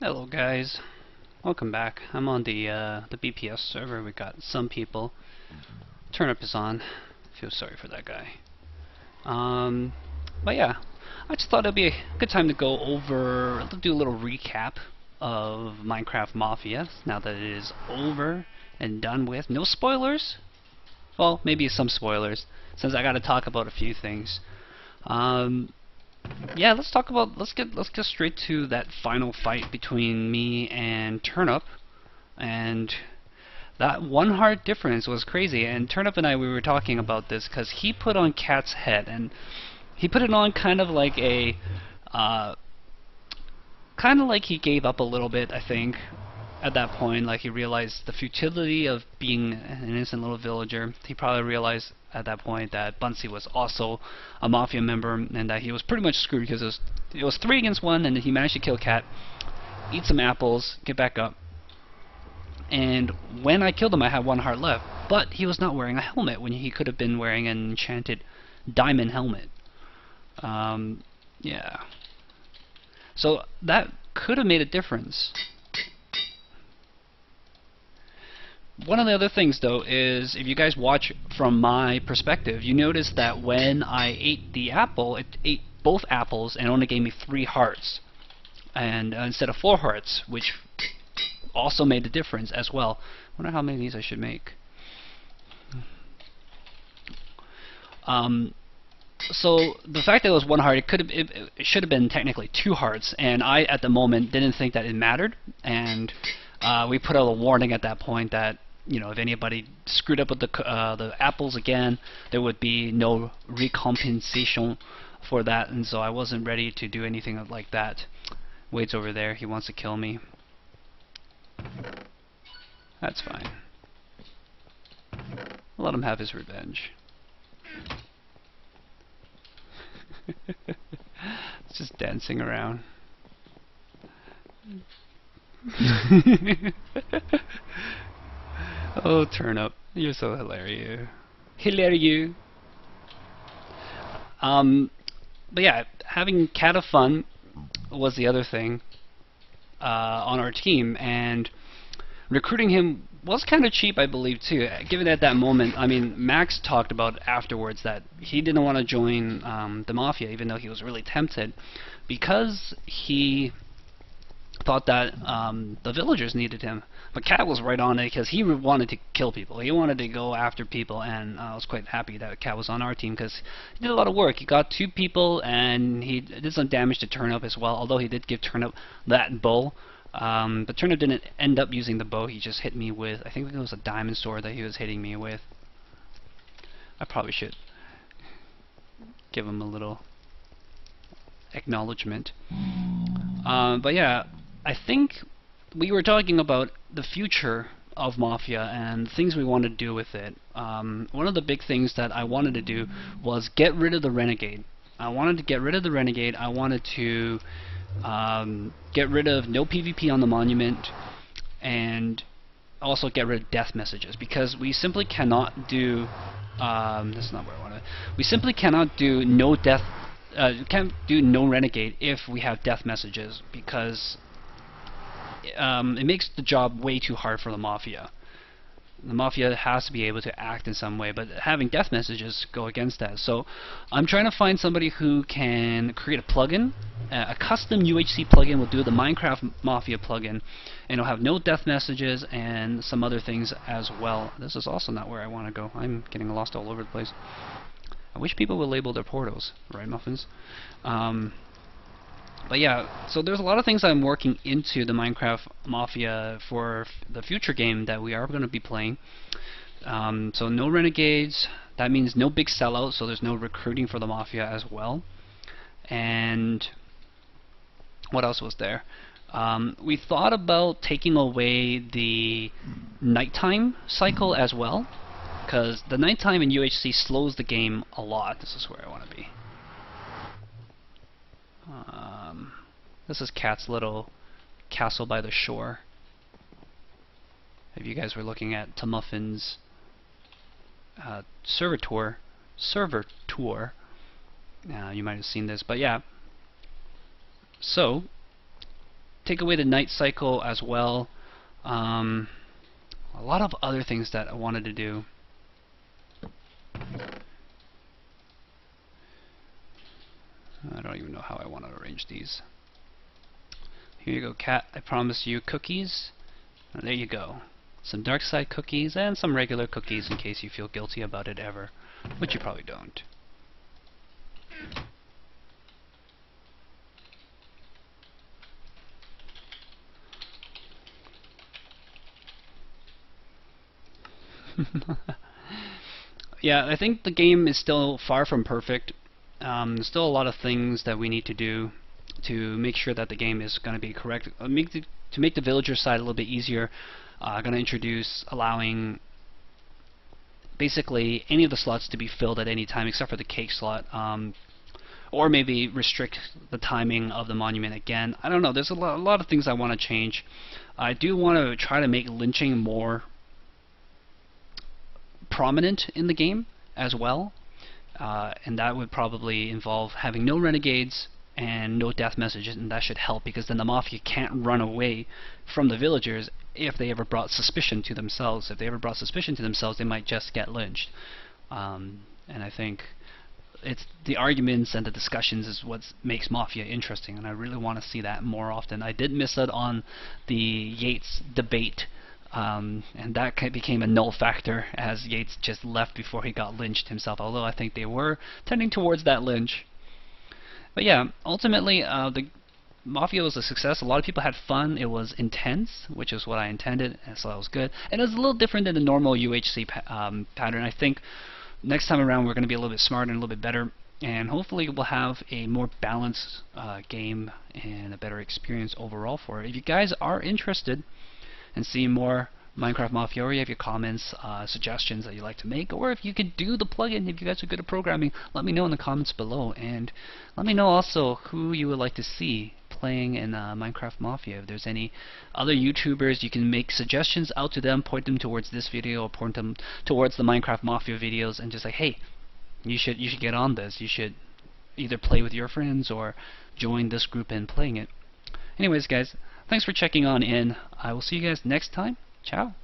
Hello guys, welcome back. I'm on the BPS server. We got some people. Turnip is on. Feel sorry for that guy. But yeah, I just thought it'd be a good time to go over, do a little recap of Minecraft Mafia now that it is over and done with. No spoilers. Well, maybe some spoilers since I got to talk about a few things. Yeah, let's get straight to that final fight between me and Turnip, and that one heart difference was crazy. And Turnip and I, we were talking about this because he put on Cat's head, and he put it on kind of like a kind of like he gave up a little bit, I think, at that point. Like he realized the futility of being an innocent little villager. He probably realized at that point that Bunsey was also a Mafia member and that he was pretty much screwed because it was 3 against 1, and he managed to kill Cat, eat some apples, get back up. And when I killed him, I had 1 heart left, but he was not wearing a helmet when he could have been wearing an enchanted diamond helmet. Yeah. So that could have made a difference. One of the other things, though, is if you guys watch from my perspective, you notice that when I ate the apple, it ate both apples and only gave me 3 hearts, and instead of 4 hearts, which also made a difference as well. I wonder how many of these I should make. So the fact that it was 1 heart, it should have been technically 2 hearts, and I at the moment didn't think that it mattered, and we put out a warning at that point that, you know, if anybody screwed up with the apples again, there would be no recompensation for that, and so I wasn't ready to do anything like that. Wade's over there. He wants to kill me. That's fine. I'll let him have his revenge. It's just dancing around. Oh, Turnip, you're so hilarious. Hilarious. But yeah, having Cat of Fun was the other thing on our team, and recruiting him was kind of cheap, I believe, too. Given at that moment, I mean, Max talked about afterwards that he didn't want to join the Mafia, even though he was really tempted, because he thought that the villagers needed him. But Cat was right on it because he wanted to kill people. He wanted to go after people, and I was quite happy that Cat was on our team because he did a lot of work. He got 2 people, and he did some damage to Turnip as well, although he did give Turnip that bow. But Turnip didn't end up using the bow. He just hit me with, I think it was a diamond sword that he was hitting me with. I probably should give him a little acknowledgement. But yeah, I think we were talking about the future of Mafia and things we want to do with it. One of the big things that I wanted to do was get rid of the Renegade. I wanted to get rid of the Renegade. I wanted to get rid of no PvP on the monument, and also get rid of death messages, because we simply cannot do that's not where I want to. We simply cannot do no death. Can't do no Renegade if we have death messages, because it makes the job way too hard for the Mafia. The Mafia has to be able to act in some way, but having death messages go against that. So I'm trying to find somebody who can create a plugin. A custom UHC plugin will do the Minecraft Mafia plugin, and it'll have no death messages and some other things as well. This is also not where I want to go. I'm getting lost all over the place. I wish people would label their portals, right, Muffins? But yeah, so there's a lot of things I'm working into the Minecraft Mafia for the future game that we are going to be playing. So no Renegades, that means no big sellout, so there's no recruiting for the Mafia as well. And what else was there? We thought about taking away the nighttime cycle as well, because the nighttime in UHC slows the game a lot. This is where I want to be. This is Cat's little castle by the shore. If you guys were looking at Muffin's server tour, you might have seen this. But yeah, so take away the night cycle as well. A lot of other things that I wanted to do. I don't even know how I want to arrange these. Here you go, cat. I promise you cookies. There you go. Some dark side cookies and some regular cookies in case you feel guilty about it ever, which you probably don't. Yeah, I think the game is still far from perfect. There's still a lot of things that we need to do to make sure that the game is going to be correct. To make the villager side a little bit easier, going to introduce allowing basically any of the slots to be filled at any time except for the cake slot, or maybe restrict the timing of the monument again. I don't know. There's a lot of things I want to change. I do want to try to make lynching more prominent in the game as well, and that would probably involve having no renegades and no death messages, and that should help because then the Mafia can't run away from the villagers if they ever brought suspicion to themselves. If they ever brought suspicion to themselves, they might just get lynched. And I think it's the arguments and the discussions is what makes Mafia interesting, and I really want to see that more often. I did miss out on the Yates debate, and that became a null factor as Yates just left before he got lynched himself, although I think they were tending towards that lynch. But yeah, ultimately the Mafia was a success. A lot of people had fun. It was intense, which is what I intended, and so that was good. And it was a little different than the normal UHC pattern. I think next time around we're going to be a little bit smarter and a little bit better, and hopefully we'll have a more balanced game and a better experience overall for it. If you guys are interested in seeing more Minecraft Mafia, or you have your comments, suggestions that you'd like to make, or if you could do the plugin, if you guys are good at programming, let me know in the comments below, and let me know also who you would like to see playing in Minecraft Mafia. If there's any other YouTubers, you can make suggestions out to them, point them towards this video, or point them towards the Minecraft Mafia videos, and just like, hey, you should get on this. You should either play with your friends or join this group in playing it. Anyways, guys, thanks for checking on in. I will see you guys next time. Ciao.